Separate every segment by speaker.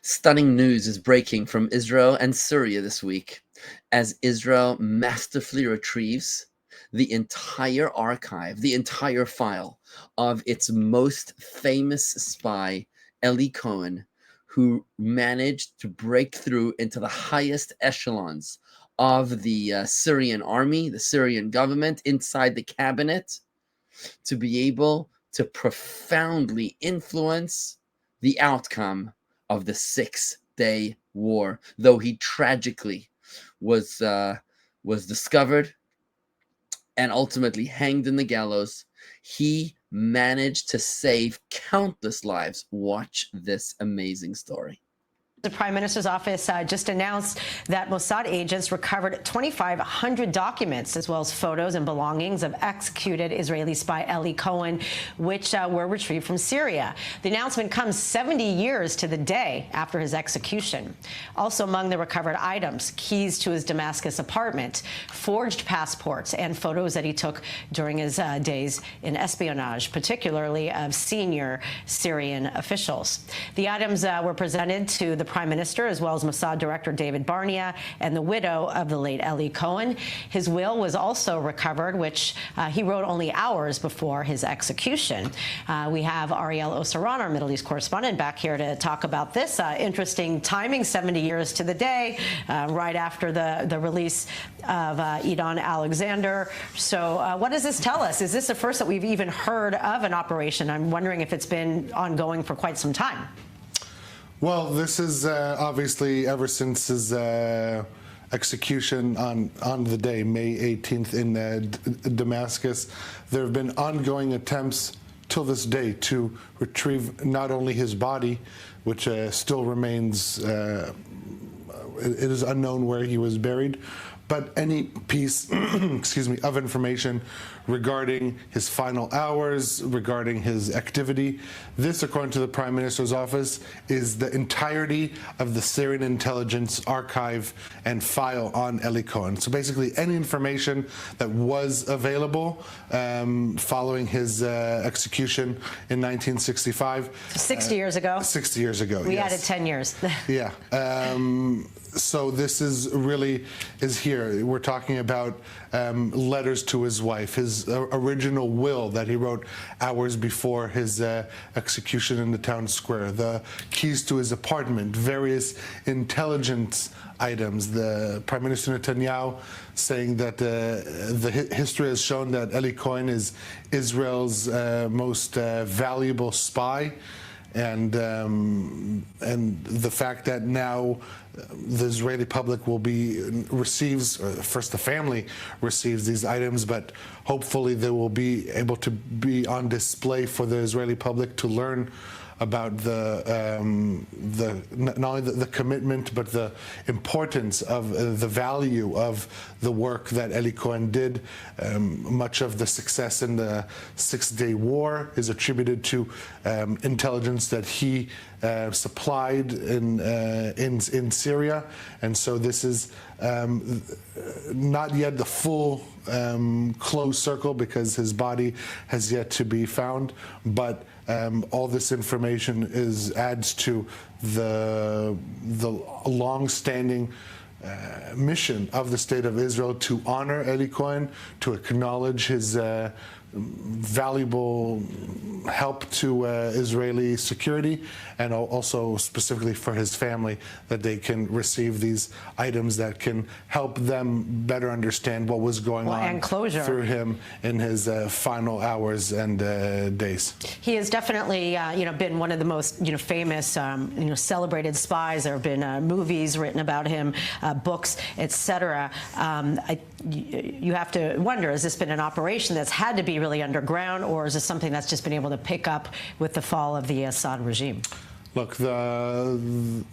Speaker 1: Stunning news is breaking from Israel and Syria this week as Israel masterfully retrieves the entire archive, the entire file of its most famous spy, Eli Cohen, who managed to break through into the highest echelons of the Syrian army, the Syrian government, inside the cabinet, to be able to profoundly influence the outcome of the Six-Day War. Though he tragically was discovered and ultimately hanged in the gallows, he managed to save countless lives. Watch this amazing story.
Speaker 2: The Prime Minister's office just announced that Mossad agents recovered 2,500 documents, as well as photos and belongings of executed Israeli spy Eli Cohen, which were retrieved from Syria. The announcement comes 70 years to the day after his execution. Also among the recovered items, keys to his Damascus apartment, forged passports, and photos that he took during his days in espionage, particularly of senior Syrian officials. The items were presented to the Prime Minister, as well as Mossad Director David Barnea and the widow of the late Eli Cohen. His will was also recovered, which he wrote only hours before his execution. We have Ariel Osaran, our Middle East correspondent, back here to talk about this. Interesting timing, 70 years to the day, right after the release of Idan Alexander. So what does this tell us? Is this the first that we've even heard of an operation? I'm wondering if it's been ongoing for quite some time.
Speaker 3: Well, this is obviously ever since his execution on the day, May 18th in Damascus. There have been ongoing attempts till this day to retrieve not only his body, which still remains, it is unknown where he was buried, but any piece, excuse me, of information regarding his final hours, regarding his activity. This, according to the Prime Minister's office, is the entirety of the Syrian intelligence archive and file on Eli Cohen. So basically any information that was available following his execution in 1965.
Speaker 2: 60 years ago?
Speaker 3: 60 years ago,
Speaker 2: We
Speaker 3: yes.
Speaker 2: added 10 years.
Speaker 3: Yeah. So this is here. We're talking about letters to his wife, his original will that he wrote hours before his execution in the town square, the keys to his apartment, various intelligence items. The Prime Minister Netanyahu saying that the history has shown that Eli Cohen is Israel's most valuable spy. And the fact that now the Israeli public will receives, first the family receives these items, but hopefully they will be able to be on display for the Israeli public to learn about not only the commitment, but the importance of the value of the work that Eli Cohen did. Much of the success in the Six-Day War is attributed to intelligence that he supplied in Syria, and so this is not yet the full closed circle because his body has yet to be found, but all this information adds to the long-standing mission of the State of Israel to honor Eli Cohen, to acknowledge his valuable help to Israeli security, and also specifically for his family, that they can receive these items that can help them better understand what was going on
Speaker 2: and closure
Speaker 3: through him in his final hours and days.
Speaker 2: He has definitely, been one of the most, famous, celebrated spies. There have been movies written about him, books, etc. You have to wonder: has this been an operation that's had to be really underground, or is this something that's just been able to pick up with the fall of the Assad regime?
Speaker 3: Look, the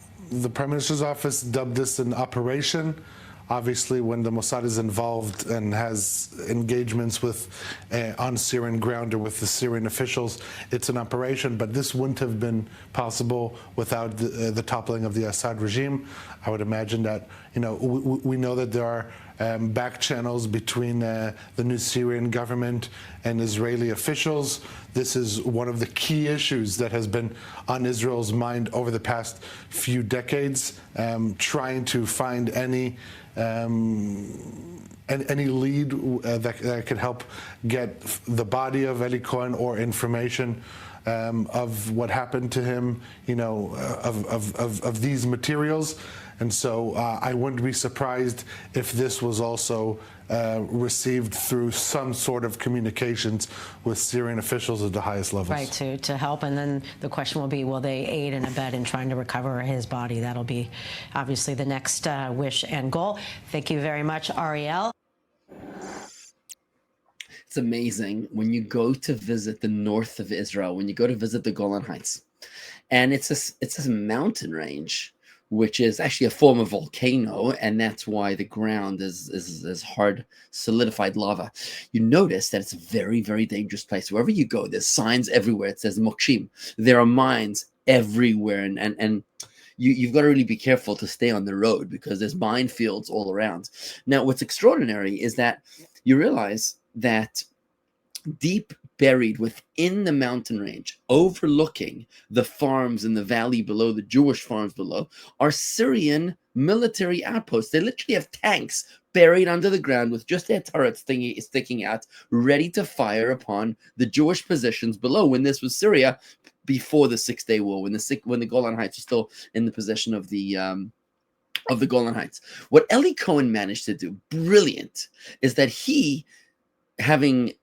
Speaker 3: Prime Minister's office dubbed this an operation. Obviously, when the Mossad is involved and has engagements with on Syrian ground or with the Syrian officials, it's an operation. But this wouldn't have been possible without the toppling of the Assad regime. I would imagine that we know that there are back channels between the new Syrian government and Israeli officials. This is one of the key issues that has been on Israel's mind over the past few decades, trying to find any lead that could help get the body of Eli Cohen or information of what happened to him, of these materials. And so I wouldn't be surprised if this was also received through some sort of communications with Syrian officials at the highest levels.
Speaker 2: Right, to help. And then the question will be, will they aid and abet in trying to recover his body? That'll be obviously the next wish and goal. Thank you very much, Ariel.
Speaker 1: It's amazing when you go to visit the north of Israel, when you go to visit the Golan Heights, and it's this mountain range, which is actually a form of volcano, and that's why the ground is hard, solidified lava. You notice that it's a very, very dangerous place. Wherever you go, there's signs everywhere. It says Mokshim. There are mines everywhere, and you've got to really be careful to stay on the road because there's minefields all around. Now, what's extraordinary is that you realize that deep buried within the mountain range, overlooking the farms in the valley below, the Jewish farms below, are Syrian military outposts. They literally have tanks buried under the ground with just their turrets sticking out, ready to fire upon the Jewish positions below. When this was Syria, before the Six-Day War, when the Golan Heights were still in the possession of the Golan Heights. What Eli Cohen managed to do, brilliant, is that he, having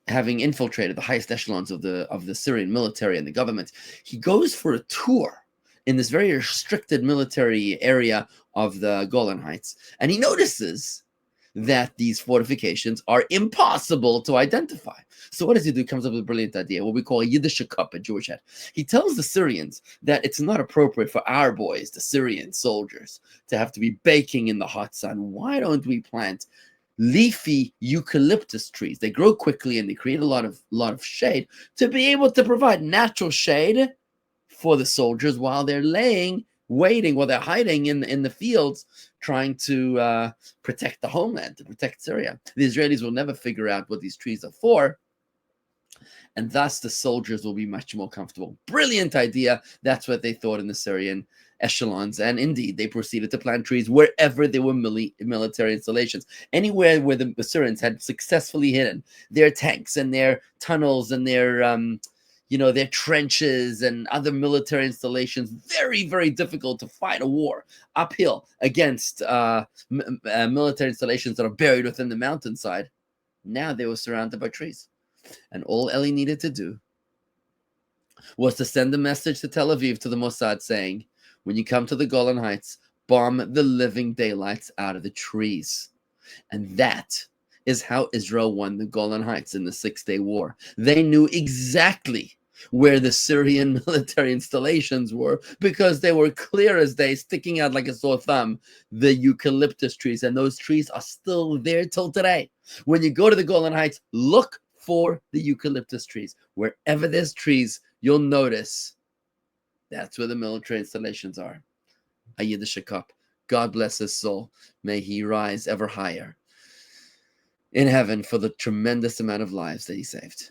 Speaker 1: infiltrated the highest echelons of the Syrian military and the government, he goes for a tour in this very restricted military area of the Golan Heights, and he notices that these fortifications are impossible to identify. So what does he do? He comes up with a brilliant idea, what we call a Yiddish cup, a Jewish head. He tells the Syrians that it's not appropriate for our boys, the Syrian soldiers, to have to be baking in the hot sun. Why don't we plant leafy eucalyptus trees? They grow quickly and they create a lot of shade to be able to provide natural shade for the soldiers while they're waiting, while they're hiding in the fields, trying to protect the homeland, to protect Syria. The Israelis will never figure out what these trees are for, and thus the soldiers will be much more comfortable. Brilliant idea. That's what they thought in the Syrian echelons, and indeed they proceeded to plant trees wherever there were military installations, anywhere where the Syrians had successfully hidden their tanks and their tunnels and their their trenches and other military installations. Very, very difficult to fight a war uphill against military installations that are buried within the mountainside. Now they were surrounded by trees, and all Eli needed to do was to send a message to Tel Aviv, to the Mossad, saying, when you come to the Golan Heights, bomb the living daylights out of the trees. And that is how Israel won the Golan Heights in the Six-Day War. They knew exactly where the Syrian military installations were because they were clear as day, sticking out like a sore thumb, the eucalyptus trees. And those trees are still there till today. When you go to the Golan Heights, look for the eucalyptus trees. Wherever there's trees, you'll notice that's where the military installations are. A Yiddish cup. God bless his soul. May he rise ever higher in heaven for the tremendous amount of lives that he saved.